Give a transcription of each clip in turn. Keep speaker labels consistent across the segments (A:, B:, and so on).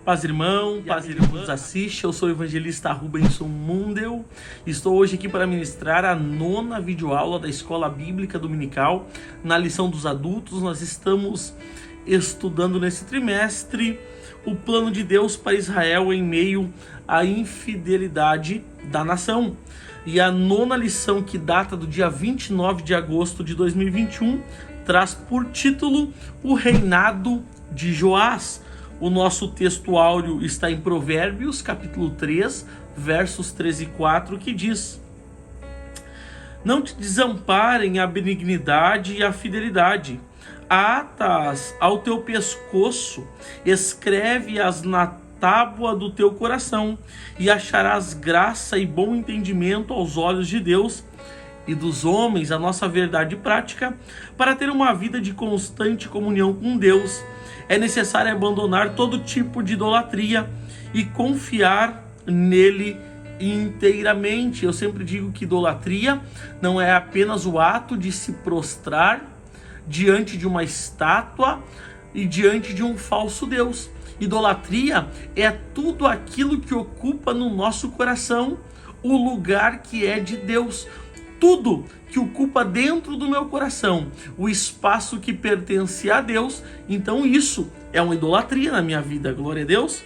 A: Paz irmão, paz irmã que nos assiste, eu sou o evangelista Rubenson Mundel. Estou hoje aqui para ministrar a 9ª videoaula da Escola Bíblica Dominical. Na lição dos adultos, nós estamos estudando nesse trimestre o plano de Deus para Israel em meio à infidelidade da nação. E a 9ª lição, que data do dia 29 de agosto de 2021, traz por título o reinado de Joás. O nosso texto áureo está em Provérbios, capítulo 3, versos 13 e 4, que diz: Não te desamparem a benignidade e a fidelidade, ata-as ao teu pescoço, escreve-as na tábua do teu coração, e acharás graça e bom entendimento aos olhos de Deus e dos homens, a nossa verdade prática, para ter uma vida de constante comunhão com Deus. É necessário abandonar todo tipo de idolatria e confiar nele inteiramente. Eu sempre digo que idolatria não é apenas o ato de se prostrar diante de uma estátua e diante de um falso Deus. Idolatria é tudo aquilo que ocupa no nosso coração o lugar que é de Deus. Tudo que ocupa dentro do meu coração o espaço que pertence a Deus, então isso é uma idolatria na minha vida. Glória a Deus.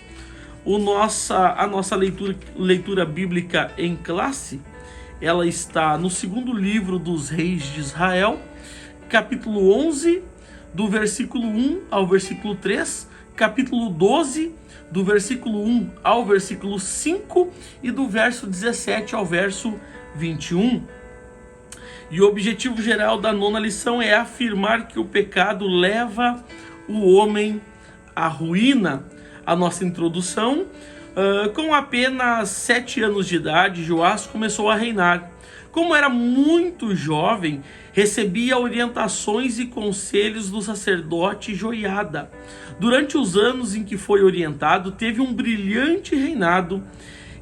A: A nossa leitura bíblica em classe, ela está no 2º livro dos Reis de Israel, capítulo 11, do versículo 1 ao versículo 3, capítulo 12, do versículo 1 ao versículo 5 e do verso 17 ao verso 21. E o objetivo geral da 9ª lição é afirmar que o pecado leva o homem à ruína. A nossa introdução: com apenas 7 anos de idade, Joás começou a reinar. Como era muito jovem, recebia orientações e conselhos do sacerdote Joiada. Durante os anos em que foi orientado, teve um brilhante reinado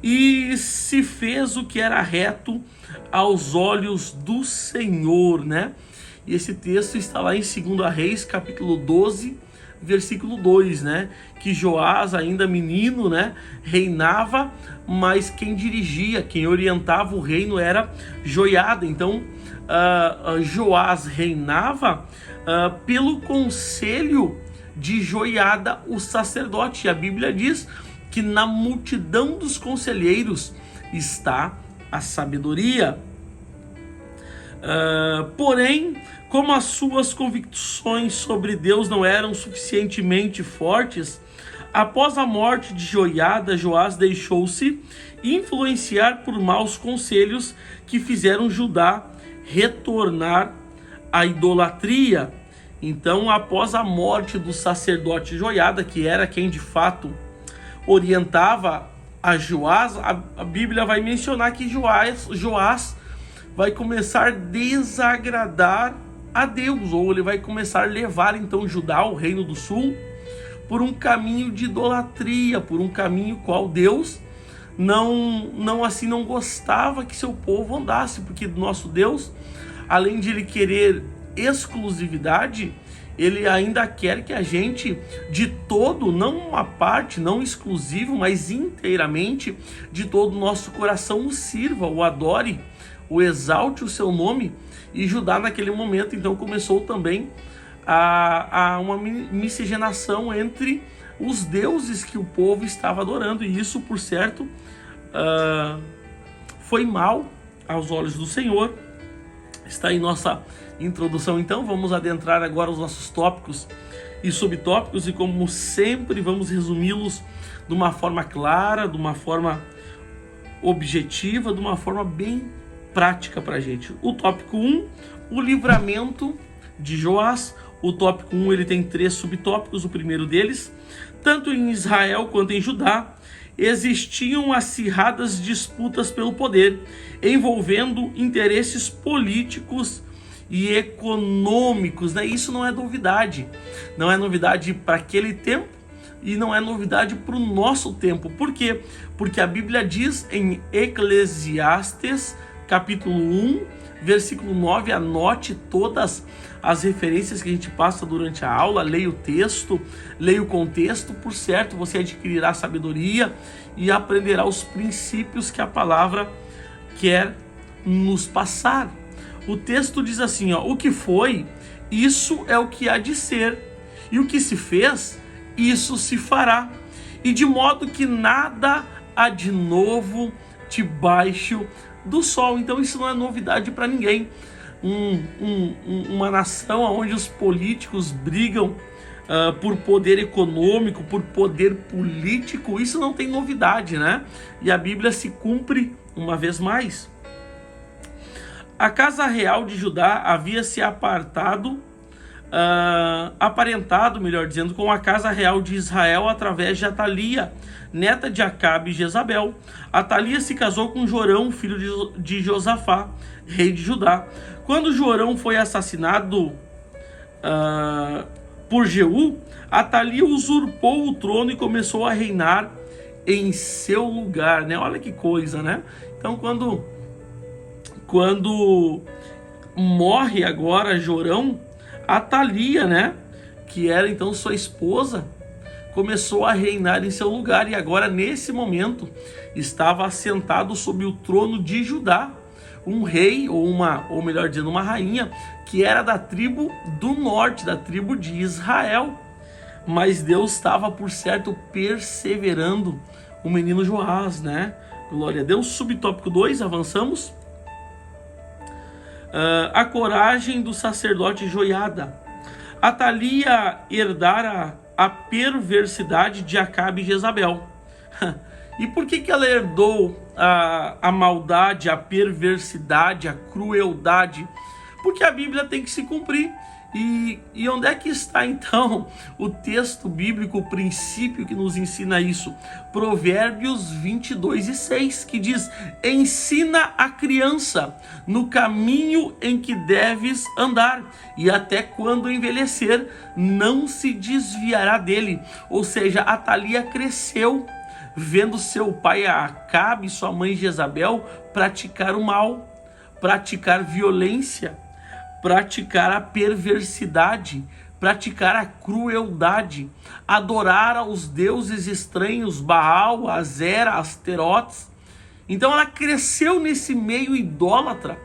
A: e se fez o que era reto aos olhos do Senhor, né? E esse texto está lá em 2 Reis, capítulo 12, versículo 2, né? Que Joás, ainda menino, né, reinava, mas quem dirigia, quem orientava o reino era Joiada. Então, Joás reinava pelo conselho de Joiada, o sacerdote. E a Bíblia diz que na multidão dos conselheiros está a sabedoria. Porém, como as suas convicções sobre Deus não eram suficientemente fortes, após a morte de Joiada, Joás deixou-se influenciar por maus conselhos que fizeram Judá retornar à idolatria. Então, após a morte do sacerdote Joiada, que era quem de fato orientava a Joás, a Bíblia vai mencionar que Joás vai começar a desagradar a Deus, ou ele vai começar a levar então Judá, o reino do sul, por um caminho de idolatria, por um caminho qual Deus não gostava que seu povo andasse, porque nosso Deus, além de ele querer exclusividade, ele ainda quer que a gente, de todo, não uma parte, não exclusivo, mas inteiramente, de todo o nosso coração o sirva, o adore, o exalte o seu nome. E Judá naquele momento então começou também a uma miscigenação entre os deuses que o povo estava adorando, e isso, por certo, foi mal aos olhos do Senhor. Está em nossa introdução, então vamos adentrar agora os nossos tópicos e subtópicos, e como sempre vamos resumi-los de uma forma clara, de uma forma objetiva, de uma forma bem prática para a gente. O tópico 1, o livramento de Joás. O tópico 1, ele tem 3 subtópicos. O primeiro deles: tanto em Israel quanto em Judá existiam acirradas disputas pelo poder, envolvendo interesses políticos e econômicos, né? Isso não é novidade para aquele tempo e não é novidade para o nosso tempo. Por quê? Porque a Bíblia diz em Eclesiastes capítulo 1, versículo 9, anote todas as referências que a gente passa durante a aula, leia o texto, leia o contexto, por certo você adquirirá sabedoria e aprenderá os princípios que a palavra quer nos passar. O texto diz assim, o que foi, isso é o que há de ser, e o que se fez, isso se fará, e de modo que nada há de novo debaixo do sol. Então isso não é novidade para ninguém. Uma nação onde os políticos brigam por poder econômico, por poder político, isso não tem novidade, né? E a Bíblia se cumpre uma vez mais. A casa real de Judá havia se aparentado, melhor dizendo, com a casa real de Israel através de Atalia, neta de Acabe e Jezabel. Atalia se casou com Jorão, filho de Josafá, rei de Judá. Quando Jorão foi assassinado por Jeú, Atalia usurpou o trono e começou a reinar em seu lugar, né? Olha que coisa, né? Então, quando morre agora Jorão, Atalia, né, que era então sua esposa, começou a reinar em seu lugar, e agora nesse momento estava assentado sobre o trono de Judá um rei, ou melhor dizendo, uma rainha, que era da tribo do norte, da tribo de Israel. Mas Deus estava, por certo, perseverando o menino Joás, né? Glória a Deus. Subtópico 2, avançamos. A coragem do sacerdote Joiada. Atalia herdara a perversidade de Acabe e Jezabel. E por que ela herdou a maldade, a perversidade, a crueldade? Porque a Bíblia tem que se cumprir. E onde é que está então o texto bíblico, o princípio que nos ensina isso? Provérbios 22:6, que diz: ensina a criança no caminho em que deves andar, e até quando envelhecer não se desviará dele. Ou seja, Atalia cresceu vendo seu pai Acabe e sua mãe Jezabel praticar o mal, praticar violência, praticar a perversidade, praticar a crueldade, adorar aos deuses estranhos, Baal, Azera, Asterotes. Então ela cresceu nesse meio idólatra.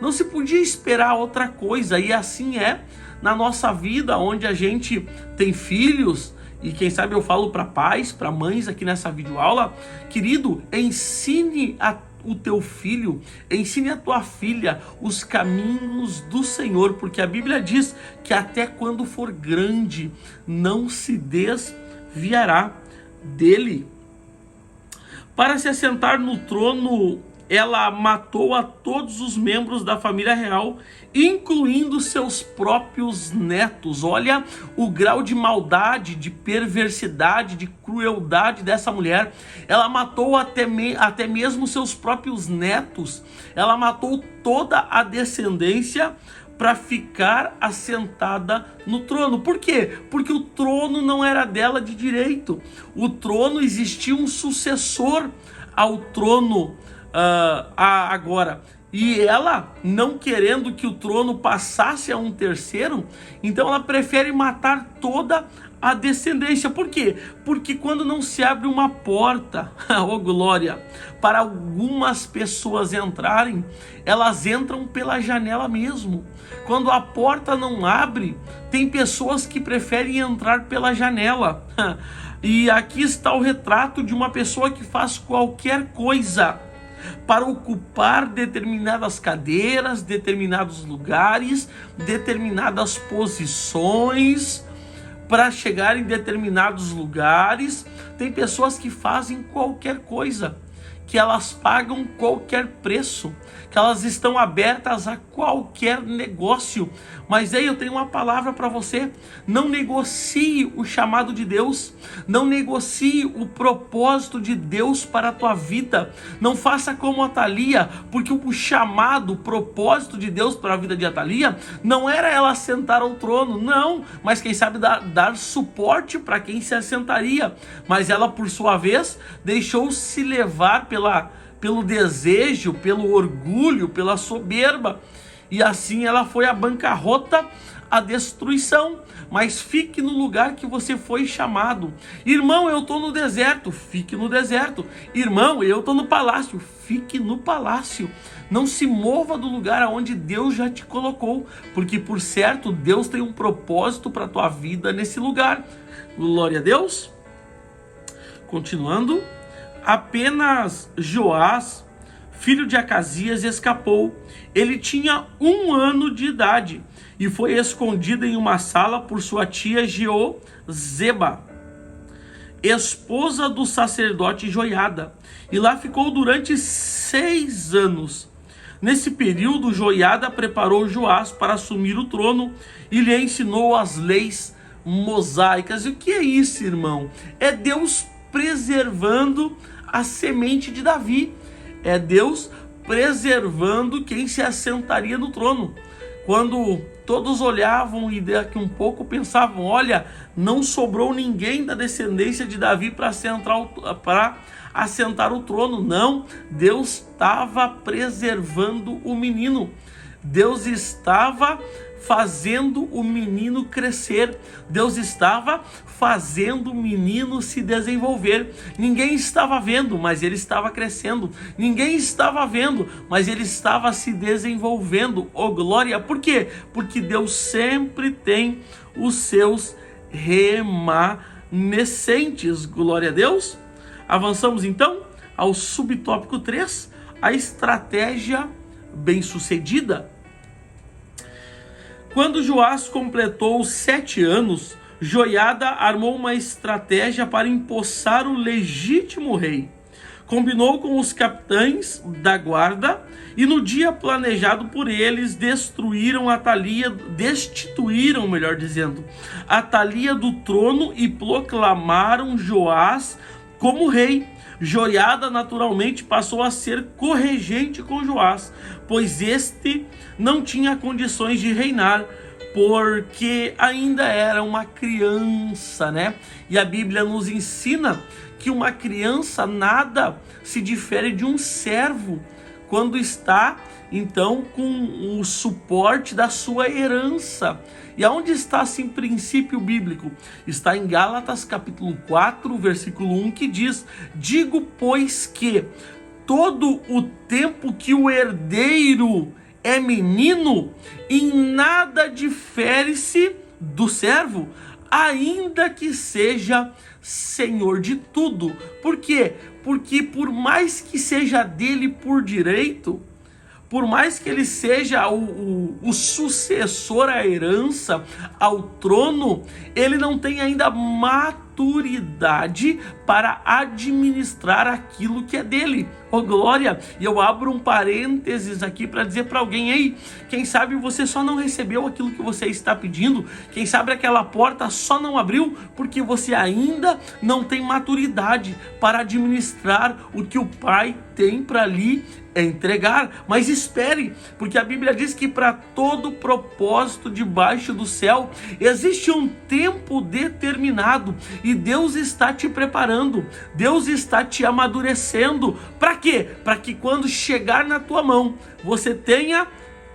A: Não se podia esperar outra coisa, e assim é na nossa vida, onde a gente tem filhos. E quem sabe eu falo para pais, para mães aqui nessa videoaula: querido, ensine o teu filho, ensine a tua filha os caminhos do Senhor, porque a Bíblia diz que até quando for grande não se desviará dele. Para se assentar no trono, ela matou a todos os membros da família real, incluindo seus próprios netos. Olha o grau de maldade, de perversidade, de crueldade dessa mulher. Ela matou até mesmo seus próprios netos. Ela matou toda a descendência para ficar assentada no trono. Por quê? Porque o trono não era dela de direito. O trono, existia um sucessor ao trono agora. E ela, não querendo que o trono passasse a um terceiro, então ela prefere matar toda a descendência. Por quê? Porque quando não se abre uma porta, oh glória, para algumas pessoas entrarem, elas entram pela janela mesmo. Quando a porta não abre, tem pessoas que preferem entrar pela janela. E aqui está o retrato de uma pessoa que faz qualquer coisa para ocupar determinadas cadeiras, determinados lugares, determinadas posições, para chegar em determinados lugares. Tem pessoas que fazem qualquer coisa, que elas pagam qualquer preço, que elas estão abertas a qualquer negócio. Mas aí eu tenho uma palavra para você: não negocie o chamado de Deus, não negocie o propósito de Deus para a tua vida. Não faça como Atalia, porque o chamado, o propósito de Deus para a vida de Atalia não era ela sentar ao trono, não, mas quem sabe dar suporte para quem se assentaria. Mas ela, por sua vez, deixou-se levar pelo desejo, pelo orgulho, pela soberba. E assim ela foi à bancarrota, à destruição. Mas fique no lugar que você foi chamado. Irmão, eu estou no deserto, fique no deserto. Irmão, eu estou no palácio, fique no palácio. Não se mova do lugar aonde Deus já te colocou, porque por certo Deus tem um propósito para a tua vida nesse lugar. Glória a Deus. Continuando, apenas Joás, filho de Acasias, escapou. Ele tinha 1 ano de idade e foi escondido em uma sala por sua tia Jeozeba, esposa do sacerdote Joiada, e lá ficou durante 6 anos. Nesse período, Joiada preparou Joás para assumir o trono e lhe ensinou as leis mosaicas. E o que é isso, irmão? É Deus preservando a semente de Davi. É Deus preservando quem se assentaria no trono. Quando todos olhavam e daqui um pouco pensavam, olha, não sobrou ninguém da descendência de Davi para assentar o trono. Não, Deus estava preservando o menino. Deus estava fazendo o menino crescer. Deus estava fazendo o menino se desenvolver. Ninguém estava vendo, mas ele estava crescendo. Ninguém estava vendo, mas ele estava se desenvolvendo. Oh, glória! Por quê? Porque Deus sempre tem os seus remanescentes. Glória a Deus! Avançamos então ao subtópico 3, a estratégia bem-sucedida. Quando Joás completou 7 anos, Joiada armou uma estratégia para empossar o legítimo rei. Combinou com os capitães da guarda e no dia planejado por eles destituíram Atalia do trono e proclamaram Joás como rei. Joiada naturalmente passou a ser corregente com Joás, pois este não tinha condições de reinar, porque ainda era uma criança, né? E a Bíblia nos ensina que uma criança nada se difere de um servo quando está, então, com o suporte da sua herança. E aonde está esse princípio bíblico? Está em Gálatas capítulo 4, versículo 1, que diz: digo, pois, que todo o tempo que o herdeiro é menino, em nada difere-se do servo, ainda que seja senhor de tudo. Por quê? Porque por mais que seja dele por direito, por mais que ele seja o sucessor à herança, ao trono, ele não tem ainda maturidade para administrar aquilo que é dele. Oh, glória! E eu abro um parênteses aqui para dizer para alguém aí, quem sabe você só não recebeu aquilo que você está pedindo, quem sabe aquela porta só não abriu porque você ainda não tem maturidade para administrar o que o Pai tem para lhe entregar. Mas espere, porque a Bíblia diz que para todo propósito debaixo do céu existe um tempo determinado e Deus está te preparando, Deus está te amadurecendo. Para quê? Para que quando chegar na tua mão você tenha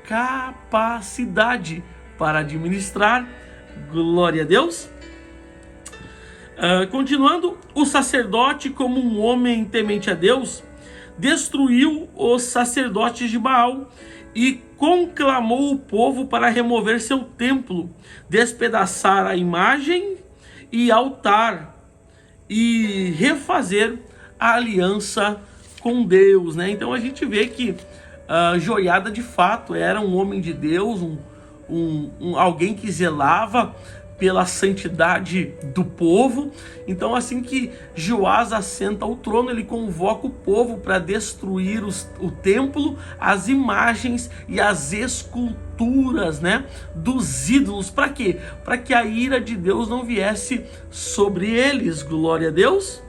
A: capacidade para administrar. Glória a Deus. Continuando, o sacerdote, como um homem temente a Deus, destruiu os sacerdotes de Baal e conclamou o povo para remover seu templo, despedaçar a imagem e altar e refazer a aliança com Deus, né? Então a gente vê que Joiada de fato era um homem de Deus, alguém que zelava pela santidade do povo. Então, assim que Joás assenta ao trono, ele convoca o povo para destruir o templo, as imagens e as esculturas, né, dos ídolos. Para quê? Para que a ira de Deus não viesse sobre eles. Glória a Deus.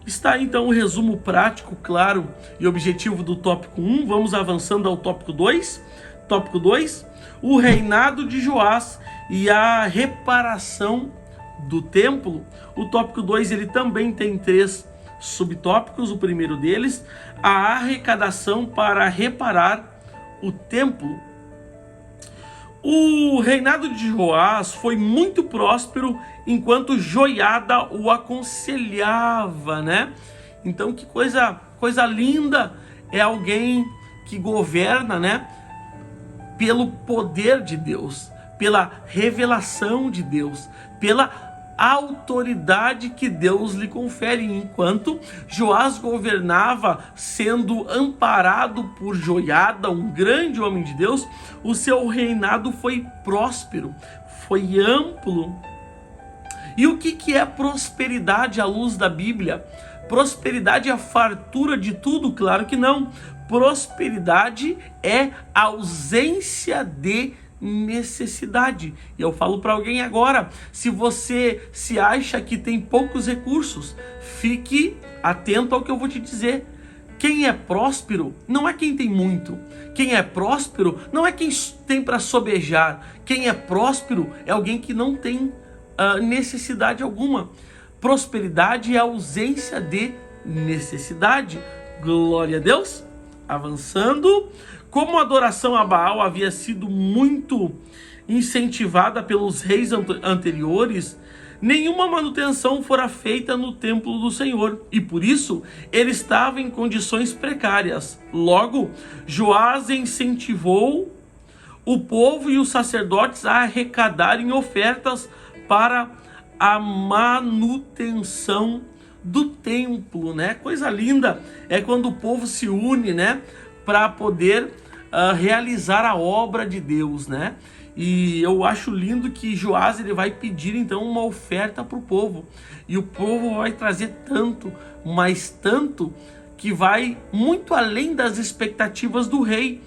A: Está aí, então, o resumo prático, claro e objetivo do tópico 1. Vamos avançando ao tópico 2. Tópico 2, o reinado de Joás e a reparação do templo. O tópico 2 ele também tem 3 subtópicos. O primeiro deles, a arrecadação para reparar o templo. O reinado de Joás foi muito próspero enquanto Joiada o aconselhava, né? Então que coisa linda é alguém que governa, né? Pelo poder de Deus, pela revelação de Deus, pela autoridade que Deus lhe confere. Enquanto Joás governava sendo amparado por Joiada, um grande homem de Deus, o seu reinado foi próspero, foi amplo. E o que é prosperidade à luz da Bíblia? Prosperidade é a fartura de tudo? Claro que não. Prosperidade é ausência de necessidade. E eu falo para alguém agora: se você se acha que tem poucos recursos, fique atento ao que eu vou te dizer. Quem é próspero não é quem tem muito. Quem é próspero não é quem tem para sobejar. Quem é próspero é alguém que não tem necessidade alguma. Prosperidade é ausência de necessidade. Glória a Deus. Avançando. Como a adoração a Baal havia sido muito incentivada pelos reis anteriores, nenhuma manutenção fora feita no templo do Senhor, e por isso ele estava em condições precárias. Logo, Joás incentivou o povo e os sacerdotes a arrecadarem ofertas para a manutenção do templo, né? Coisa linda é quando o povo se une, né, para poder realizar a obra de Deus, né? E eu acho lindo que Joás ele vai pedir então uma oferta para o povo, e o povo vai trazer tanto, mas tanto, que vai muito além das expectativas do rei.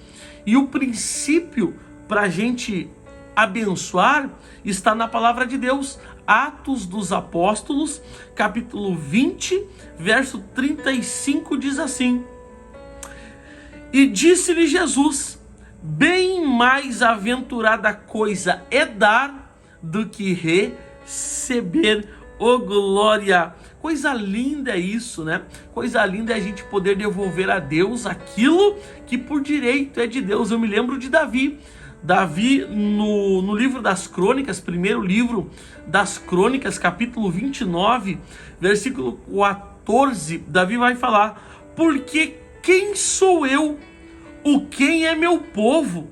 A: E o princípio para a gente abençoar está na palavra de Deus. Atos dos Apóstolos, capítulo 20, verso 35 diz assim: e disse-lhe Jesus: bem mais aventurada coisa é dar do que receber. Oh, glória! Coisa linda é isso, né? Coisa linda é a gente poder devolver a Deus aquilo que por direito é de Deus. Eu me lembro de Davi. Davi, no livro das Crônicas, primeiro livro das Crônicas, capítulo 29, versículo 14, Davi vai falar: porque quem sou eu, quem é meu povo,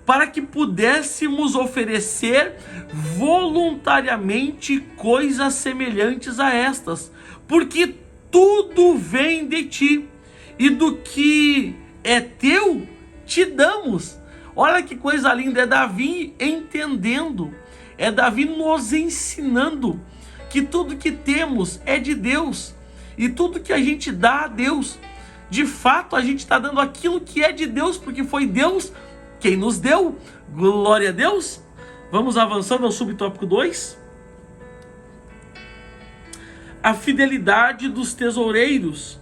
A: para que pudéssemos oferecer voluntariamente coisas semelhantes a estas? Porque tudo vem de ti, e do que é teu te damos. Olha que coisa linda, é Davi entendendo, é Davi nos ensinando que tudo que temos é de Deus, e tudo que a gente dá a Deus, de fato a gente está dando aquilo que é de Deus, porque foi Deus quem nos deu. Glória a Deus. Vamos avançando ao subtópico 2. A fidelidade dos tesoureiros.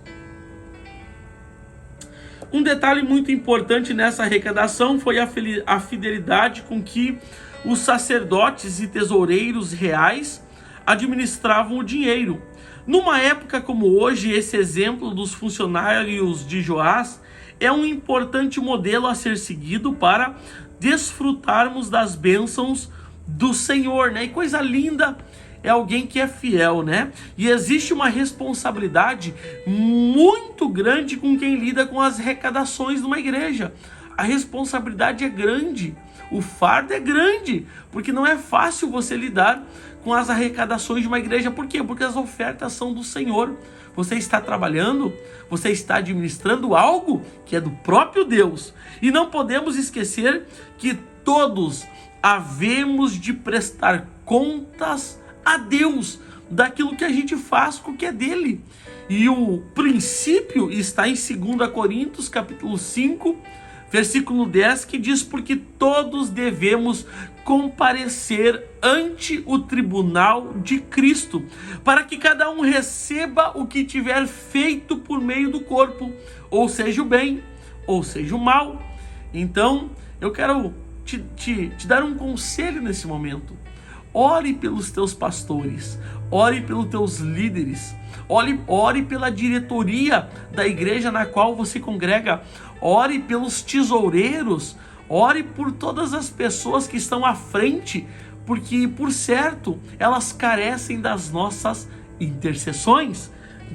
A: Um detalhe muito importante nessa arrecadação foi a fidelidade com que os sacerdotes e tesoureiros reais administravam o dinheiro. Numa época como hoje, esse exemplo dos funcionários de Joás é um importante modelo a ser seguido para desfrutarmos das bênçãos do Senhor, né? E coisa linda é alguém que é fiel, né? E existe uma responsabilidade muito grande com quem lida com as arrecadações de uma igreja. A responsabilidade é grande, o fardo é grande, porque não é fácil você lidar com as arrecadações de uma igreja. Por quê? Porque as ofertas são do Senhor. Você está trabalhando, você está administrando algo que é do próprio Deus. E não podemos esquecer que todos havemos de prestar contas a Deus daquilo que a gente faz com o que é dele. E o princípio está em 2 Coríntios capítulo 5, versículo 10, que diz: porque todos devemos comparecer ante o tribunal de Cristo, para que cada um receba o que tiver feito por meio do corpo, ou seja o bem, ou seja o mal. Então, eu quero te dar um conselho nesse momento. ore pelos teus pastores, ore pelos teus líderes, ore pela diretoria da igreja na qual você congrega, ore pelos tesoureiros, ore por todas as pessoas que estão à frente, porque, por certo, elas carecem das nossas intercessões.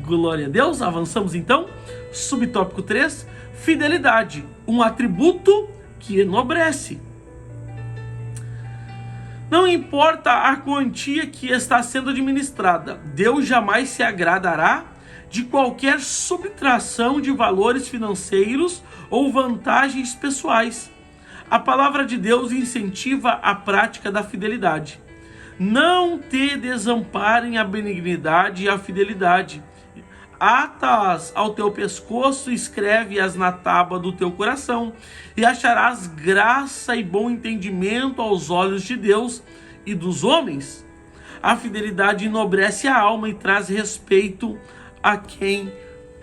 A: Glória a Deus. Avançamos então. Subtópico 3, fidelidade, um atributo que enobrece. Não importa a quantia que está sendo administrada, Deus jamais se agradará de qualquer subtração de valores financeiros ou vantagens pessoais. A palavra de Deus incentiva a prática da fidelidade. Não te desamparem a benignidade e a fidelidade. Ata-as ao teu pescoço, escreve-as na tábua do teu coração, e acharás graça e bom entendimento aos olhos de Deus e dos homens. A fidelidade enobrece a alma e traz respeito a quem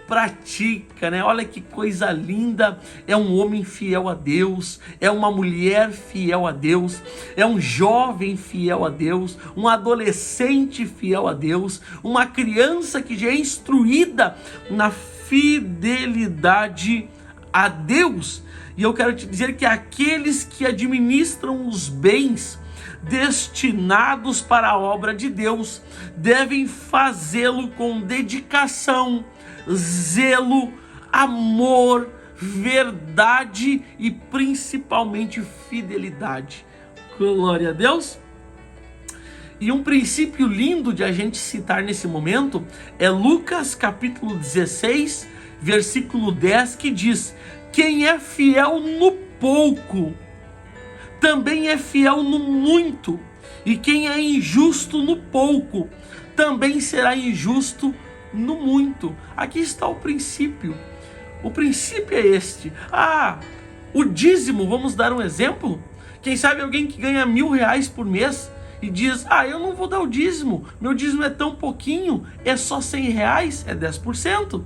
A: pratica, né? Olha que coisa linda, é um homem fiel a Deus, é uma mulher fiel a Deus, é um jovem fiel a Deus, um adolescente fiel a Deus, uma criança que já é instruída na fidelidade a Deus. E eu quero te dizer que aqueles que administram os bens destinados para a obra de Deus devem fazê-lo com dedicação, zelo, amor, verdade e principalmente fidelidade. Glória a Deus. E um princípio lindo de a gente citar nesse momento é Lucas capítulo 16, versículo 10, que diz: quem é fiel no pouco, também é fiel no muito, e quem é injusto no pouco, também será injusto no muito. Aqui está o princípio. O princípio é este. O dízimo, vamos dar um exemplo? Quem sabe alguém que ganha R$1.000 por mês e diz: eu não vou dar o dízimo, meu dízimo é tão pouquinho, é só R$100, é 10%.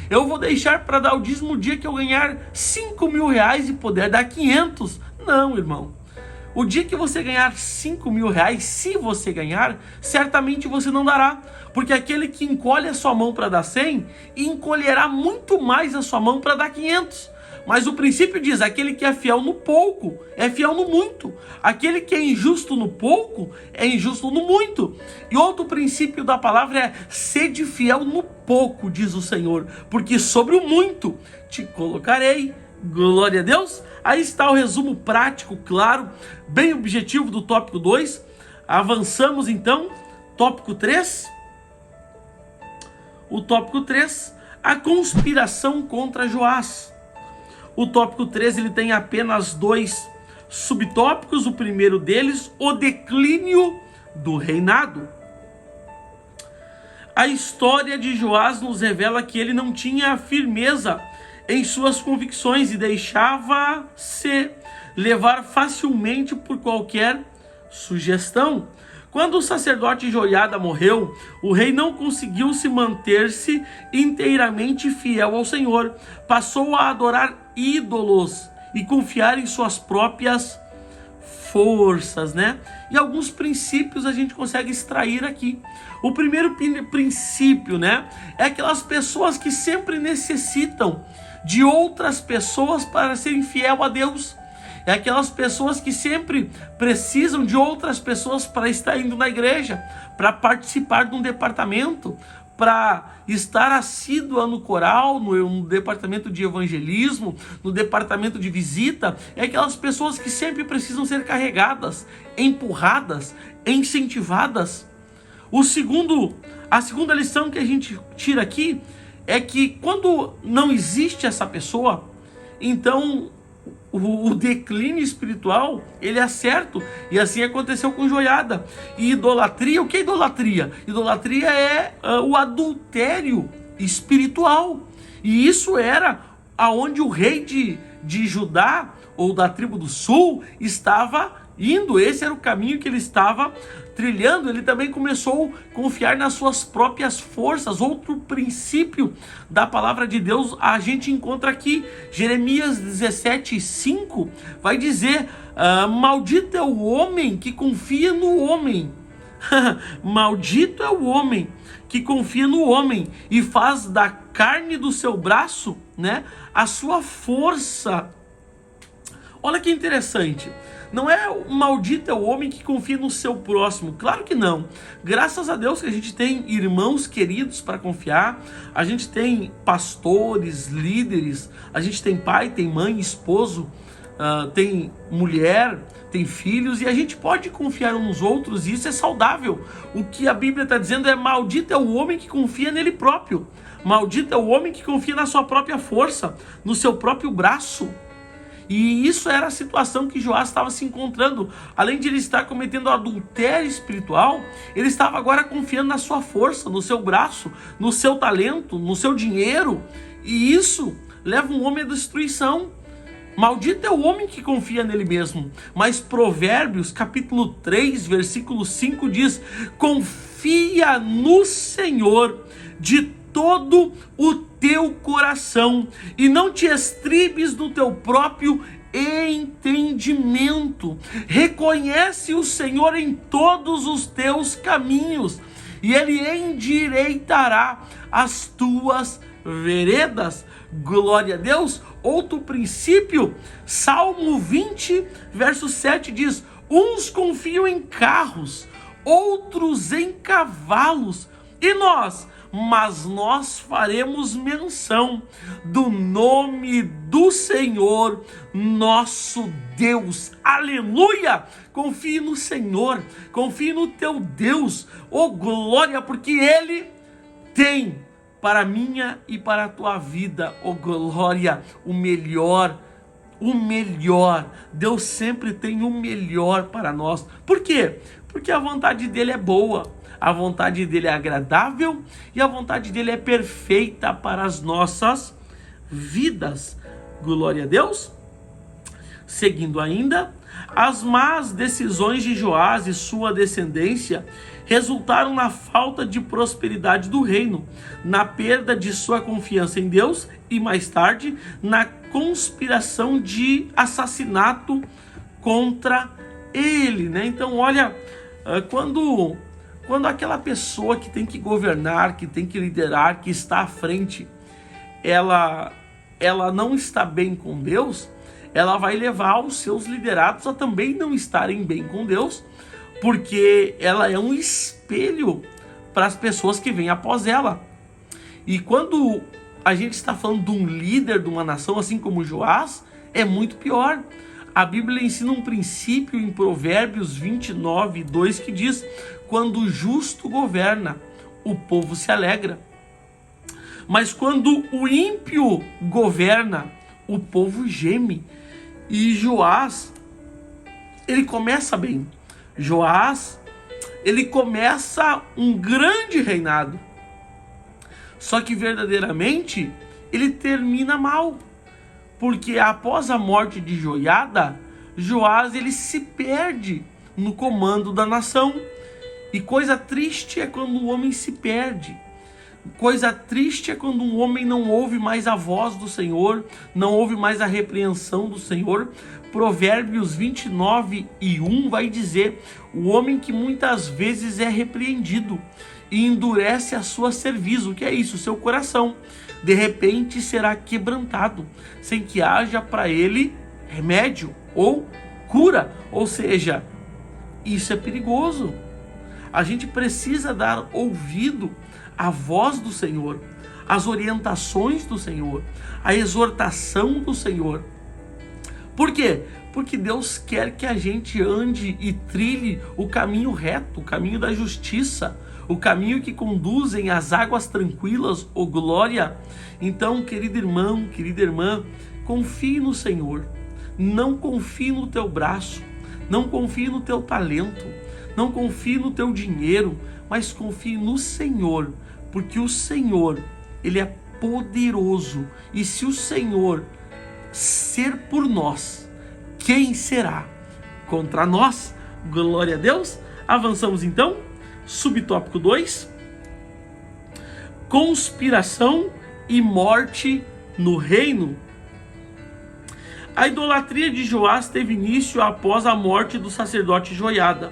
A: Eu vou deixar para dar o dízimo o dia que eu ganhar R$5.000 e poder dar 500. Não, irmão. O dia que você ganhar R$5.000, se você ganhar, certamente você não dará. Porque aquele que encolhe a sua mão para dar 100, encolherá muito mais a sua mão para dar 500. Mas o princípio diz: aquele que é fiel no pouco, é fiel no muito. Aquele que é injusto no pouco, é injusto no muito. E outro princípio da palavra é: sede fiel no pouco, diz o Senhor, porque sobre o muito te colocarei. Glória a Deus. Aí está o resumo prático, claro, bem objetivo do tópico 2. Avançamos então. Tópico 3. O tópico 3, a conspiração contra Joás. O tópico 3 ele tem apenas 2 subtópicos. O primeiro deles, o declínio do reinado. A história de Joás nos revela que ele não tinha firmeza em suas convicções e deixava-se levar facilmente por qualquer sugestão. Quando o sacerdote Joiada morreu, o rei não conseguiu se manter-se inteiramente fiel ao Senhor. Passou a adorar ídolos e confiar em suas próprias forças, né? E alguns princípios a gente consegue extrair aqui. O primeiro princípio, né, é aquelas pessoas que sempre necessitam de outras pessoas para serem fiel a Deus. É aquelas pessoas que sempre precisam de outras pessoas para estar indo na igreja, para participar de um departamento, para estar assídua no coral, no departamento de evangelismo, no departamento de visita. É aquelas pessoas que sempre precisam ser carregadas, empurradas, incentivadas. A segunda lição que a gente tira aqui é que quando não existe essa pessoa, então o declínio espiritual, ele é certo. E assim aconteceu com Joiada. E idolatria, o que é idolatria? Idolatria é o adultério espiritual. E isso era aonde o rei de Judá, ou da tribo do sul, estava indo. Esse era o caminho que ele estava trilhando, ele também começou a confiar nas suas próprias forças. Outro princípio da palavra de Deus a gente encontra aqui. Jeremias 17:5 vai dizer: maldito é o homem que confia no homem. Maldito é o homem que confia no homem e faz da carne do seu braço, né, a sua força. Olha que interessante. Não é o maldito é o homem que confia no seu próximo. Claro que não. Graças a Deus que a gente tem irmãos queridos para confiar. A gente tem pastores, líderes. A gente tem pai, tem mãe, esposo, tem mulher, tem filhos. E a gente pode confiar uns nos outros. E isso é saudável. O que a Bíblia está dizendo é: maldito é o homem que confia nele próprio. Maldito é o homem que confia na sua própria força, no seu próprio braço. E isso era a situação que Joás estava se encontrando. Além de ele estar cometendo adultério espiritual, ele estava agora confiando na sua força, no seu braço, no seu talento, no seu dinheiro. E isso leva um homem à destruição. Maldito é o homem que confia nele mesmo. Mas Provérbios capítulo 3, versículo 5 diz: confia no Senhor de todo o teu coração e não te estribes no teu próprio entendimento. Reconhece o Senhor em todos os teus caminhos e Ele endireitará as tuas veredas. Glória a Deus. Outro princípio, Salmo 20, verso 7 diz: uns confiam em carros, outros em cavalos, mas nós faremos menção do nome do Senhor nosso Deus. Aleluia! Confie no Senhor, confie no teu Deus, oh glória, porque Ele tem para a minha e para a tua vida, oh glória, o melhor. O melhor. Deus sempre tem o melhor para nós. Por quê? Porque a vontade dele é boa. A vontade dele é agradável e a vontade dele é perfeita para as nossas vidas. Glória a Deus. Seguindo ainda, as más decisões de Joás e sua descendência resultaram na falta de prosperidade do reino, na perda de sua confiança em Deus e mais tarde na conspiração de assassinato contra ele, né? Então, olha, quando aquela pessoa que tem que governar, que tem que liderar, que está à frente, ela não está bem com Deus, ela vai levar os seus liderados a também não estarem bem com Deus, porque ela é um espelho para as pessoas que vêm após ela. E quando a gente está falando de um líder de uma nação, assim como Joás, é muito pior. A Bíblia ensina um princípio em Provérbios 29, 2 que diz: quando o justo governa, o povo se alegra. Mas quando o ímpio governa, o povo geme. E Joás, ele começa bem. Joás, ele começa um grande reinado. Só que verdadeiramente, ele termina mal. Porque após a morte de Joiada, Joás ele se perde no comando da nação. E coisa triste é quando o homem se perde. Coisa triste é quando um homem não ouve mais a voz do Senhor, não ouve mais a repreensão do Senhor. Provérbios 29:1 vai dizer: o homem que muitas vezes é repreendido e endurece a sua cerviz. O que é isso? O seu coração. De repente será quebrantado, sem que haja para ele remédio ou cura. Ou seja, isso é perigoso. A gente precisa dar ouvido à voz do Senhor, às orientações do Senhor, à exortação do Senhor. Por quê? Porque Deus quer que a gente ande e trilhe o caminho reto, o caminho da justiça, o caminho que conduzem às águas tranquilas, ô glória. Então, querido irmão, querida irmã, confie no Senhor. Não confie no teu braço, não confie no teu talento, não confie no teu dinheiro, mas confie no Senhor, porque o Senhor, Ele é poderoso. E se o Senhor ser por nós, quem será contra nós? Glória a Deus. Avançamos então. Subtópico 2. Conspiração e morte no reino. A idolatria de Joás teve início após a morte do sacerdote Joiada.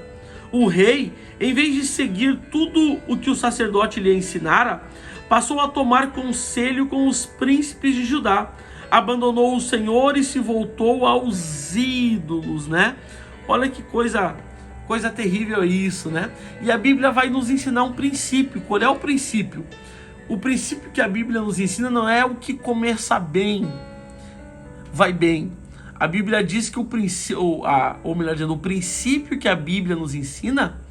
A: O rei, em vez de seguir tudo o que o sacerdote lhe ensinara, passou a tomar conselho com os príncipes de Judá. Abandonou o Senhor e se voltou aos ídolos, né? Olha que coisa terrível isso, né? E a Bíblia vai nos ensinar um princípio. Qual é o princípio? O princípio que a Bíblia nos ensina não é o que começa bem, vai bem. A Bíblia diz que o princípio que a Bíblia nos ensina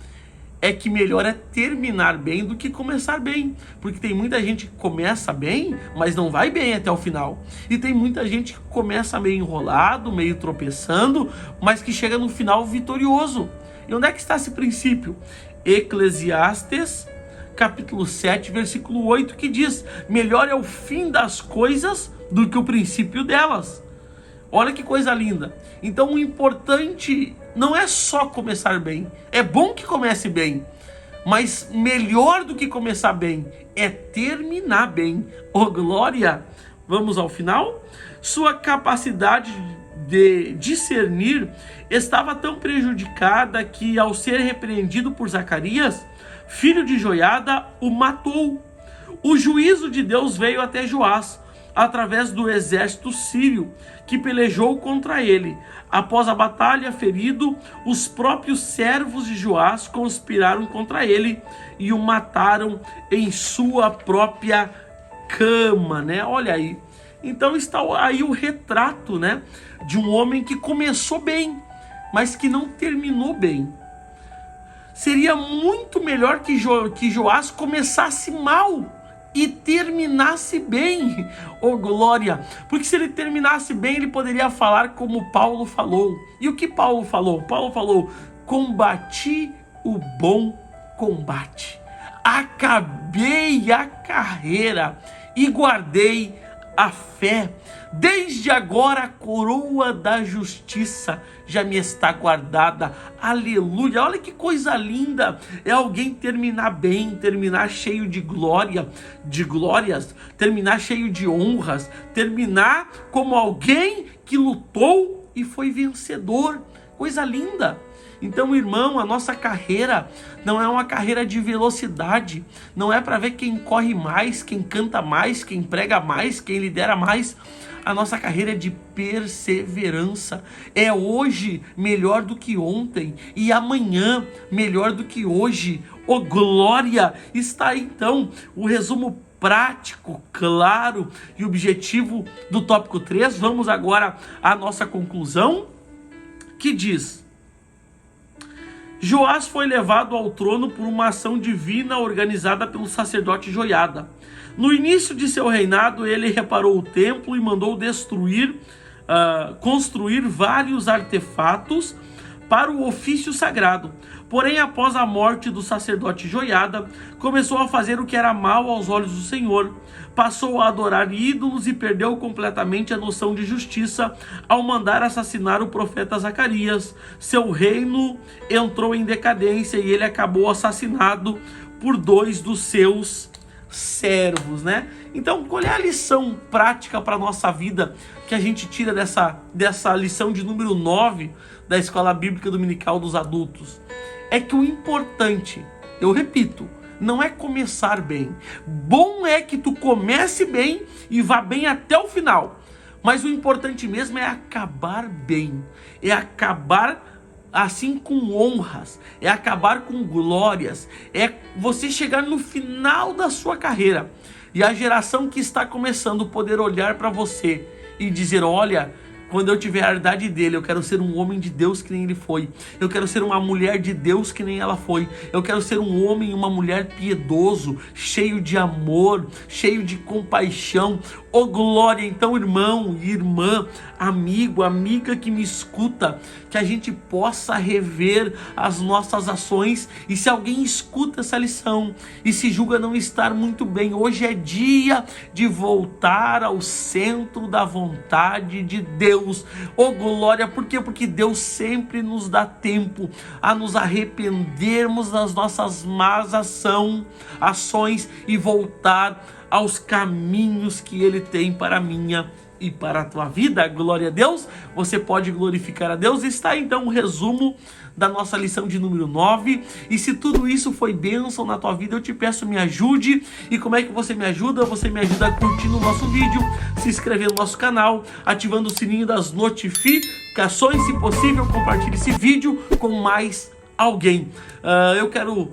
A: é que melhor é terminar bem do que começar bem. Porque tem muita gente que começa bem, mas não vai bem até o final. E tem muita gente que começa meio enrolado, meio tropeçando, mas que chega no final vitorioso. E onde é que está esse princípio? Eclesiastes, capítulo 7, versículo 8, que diz: melhor é o fim das coisas do que o princípio delas. Olha que coisa linda. Então o importante não é só começar bem. É bom que comece bem, mas melhor do que começar bem é terminar bem. Oh, glória! Vamos ao final? Sua capacidade de discernir estava tão prejudicada que, ao ser repreendido por Zacarias, filho de Joiada, o matou. O juízo de Deus veio até Joás, através do exército sírio, que pelejou contra ele. Após a batalha, ferido, os próprios servos de Joás conspiraram contra ele e o mataram em sua própria cama, né? Olha aí. Então está aí o retrato, né, de um homem que começou bem, mas que não terminou bem. Seria muito melhor que Joás começasse mal e terminasse bem. Oh, glória! Porque se ele terminasse bem, ele poderia falar como Paulo falou. E o que Paulo falou? Paulo falou: combati o bom combate, acabei a carreira e guardei a fé. Desde agora a coroa da justiça já me está guardada. Aleluia! Olha que coisa linda é alguém terminar bem, terminar cheio de glória, de glórias, terminar cheio de honras, terminar como alguém que lutou e foi vencedor. Coisa linda! Então, irmão, a nossa carreira não é uma carreira de velocidade, não é para ver quem corre mais, quem canta mais, quem prega mais, quem lidera mais. A nossa carreira é de perseverança. É hoje melhor do que ontem e amanhã melhor do que hoje. Oh, glória! Está aí, então, o resumo prático, claro e objetivo do tópico 3. Vamos agora à nossa conclusão, que diz: Joás foi levado ao trono por uma ação divina organizada pelo sacerdote Joiada. No início de seu reinado, ele reparou o templo e mandou construir vários artefatos para o ofício sagrado. Porém, após a morte do sacerdote Joiada, começou a fazer o que era mal aos olhos do Senhor. Passou a adorar ídolos e perdeu completamente a noção de justiça ao mandar assassinar o profeta Zacarias. Seu reino entrou em decadência e ele acabou assassinado por 2 dos seus servos, né? Então, qual é a lição prática para a nossa vida que a gente tira dessa lição de número 9 da Escola Bíblica Dominical dos Adultos? É que o importante, eu repito, não é começar bem. Bom é que tu comece bem e vá bem até o final. Mas o importante mesmo é acabar bem. É acabar assim com honras. É acabar com glórias. É você chegar no final da sua carreira. E a geração que está começando poder olhar para você e dizer: olha, quando eu tiver a idade dele, eu quero ser um homem de Deus que nem ele foi. Eu quero ser uma mulher de Deus que nem ela foi. Eu quero ser um homem e uma mulher piedoso, cheio de amor, cheio de compaixão. Oh, glória! Então, irmão e irmã, amigo, amiga que me escuta, que a gente possa rever as nossas ações. E se alguém escuta essa lição e se julga não estar muito bem, hoje é dia de voltar ao centro da vontade de Deus. Deus. Oh glória, por quê? Porque Deus sempre nos dá tempo a nos arrependermos das nossas más ações e voltar aos caminhos que Ele tem para a minha e para a tua vida. Glória a Deus. Você pode glorificar a Deus. Está então o resumo da nossa lição de número 9. E se tudo isso foi bênção na tua vida, eu te peço, me ajude. E como é que você me ajuda? Você me ajuda curtindo o nosso vídeo, se inscrever no nosso canal, ativando o sininho das notificações. Se possível, compartilhe esse vídeo com mais alguém. Eu quero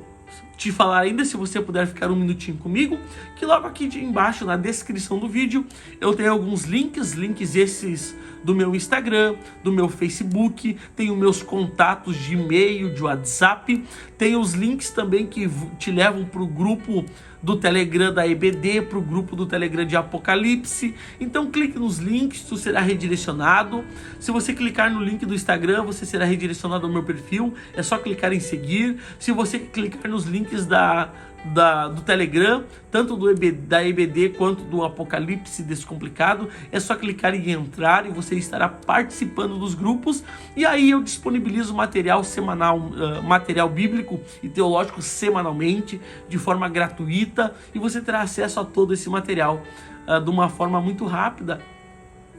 A: te falar ainda, se você puder ficar um minutinho comigo, que logo aqui embaixo na descrição do vídeo eu tenho alguns links esses do meu Instagram, do meu Facebook, tenho meus contatos de e-mail, de WhatsApp, tem os links também que te levam para o grupo do Telegram da EBD, para o grupo do Telegram de Apocalipse. Então clique nos links, tu será redirecionado. Se você clicar no link do Instagram, você será redirecionado ao meu perfil, é só clicar em seguir. Se você clicar nos links do Telegram, tanto da EBD quanto do Apocalipse Descomplicado, é só clicar em entrar e você estará participando dos grupos. E aí eu disponibilizo material semanal, material bíblico e teológico semanalmente, de forma gratuita, e você terá acesso a todo esse material de uma forma muito rápida.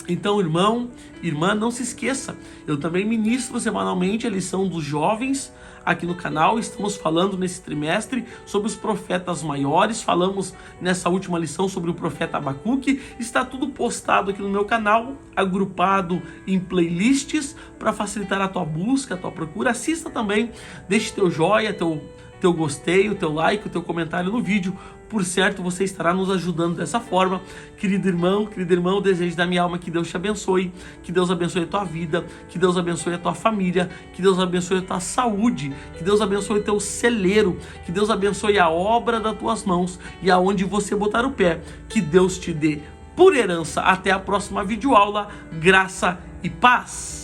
A: Então, irmão, irmã, não se esqueça, eu também ministro semanalmente a lição dos jovens aqui no canal. Estamos falando nesse trimestre sobre os profetas maiores, falamos nessa última lição sobre o profeta Abacuque. Está tudo postado aqui no meu canal, agrupado em playlists para facilitar a tua busca, a tua procura. Assista também, deixe teu joinha, teu gostei, o teu like, o teu comentário no vídeo. Por certo, você estará nos ajudando dessa forma. Querido irmão, o desejo da minha alma é que Deus te abençoe, que Deus abençoe a tua vida, que Deus abençoe a tua família, que Deus abençoe a tua saúde, que Deus abençoe o teu celeiro, que Deus abençoe a obra das tuas mãos e aonde você botar o pé, que Deus te dê por herança. Até a próxima videoaula, graça e paz.